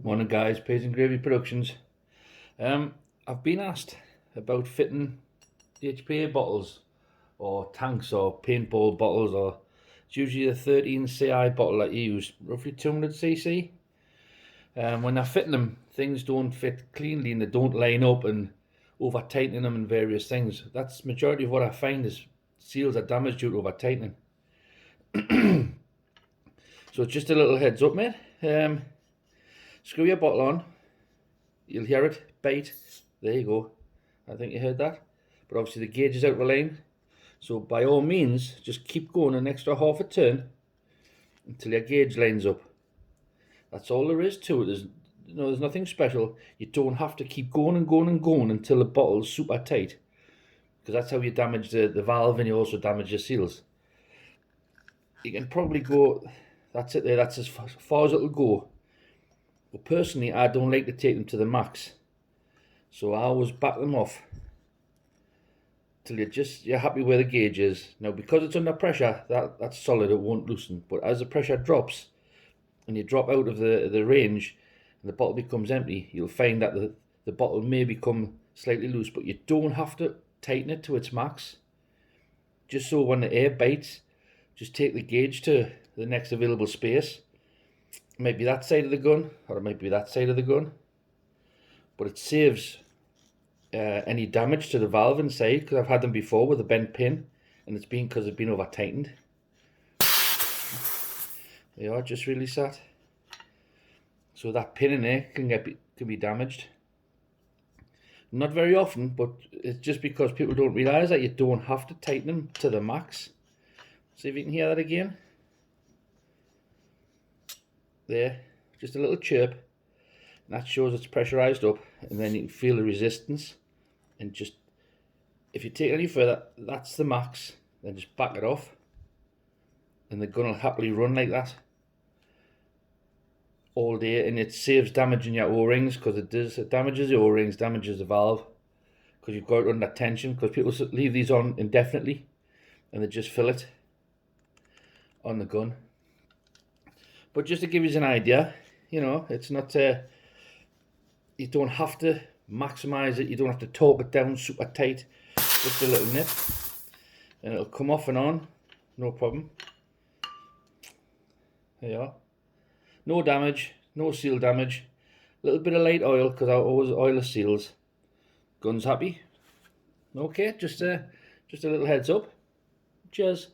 Morning guys, Peas and Gravy Productions. I've been asked about fitting HPA bottles or tanks or paintball bottles, or it's usually a 13 CI bottle that you use, roughly 200 cc. When they're fitting them, things don't fit cleanly and they don't line up, and over tightening them and various things. That's majority of what I find is seals are damaged due to over tightening. So it's just a little heads up, mate. Screw your bottle on, you'll hear it bite. There you go. I think you heard that. But obviously the gauge is out of line. So by all means, just keep going an extra half a turn until your gauge lines up. That's all there is to it. There's nothing special. You don't have to keep going and going and going until the bottle's super tight, because that's how you damage the valve, and you also damage your seals. You can probably go, that's it there, that's as far as it'll go. But personally, I don't like to take them to the max, so I always back them off till you're happy where the gauge is. Now, because it's under pressure, that's solid, it won't loosen. But as the pressure drops and you drop out of the range and the bottle becomes empty, you'll find that the bottle may become slightly loose, but you don't have to tighten it to its max. Just so when the air bites, just take the gauge to the next available space. It might be that side of the gun, or it might be that side of the gun, but it saves any damage to the valve inside, because I've had them before with a bent pin, and it's been because they've been over tightened. They are just really sat, so that pin in there can be damaged. Not very often, but it's just because people don't realise that you don't have to tighten them to the max. See if you can hear that again. There, just a little chirp, and that shows it's pressurized up, and then you can feel the resistance. And just, if you take it any further, that's the max, then just back it off, and the gun will happily run like that all day. And it saves damaging your O-rings, because it damages the O-rings, damages the valve, because you've got it under tension, because people leave these on indefinitely and they just fill it on the gun. But just to give you an idea, it's not, you don't have to maximize it, you don't have to torque it down super tight, just a little nip and it'll come off and on, no problem. There you are. No damage, no seal damage, a little bit of light oil, because I always oil the seals. Gun's happy. Okay, just a little heads up. Cheers.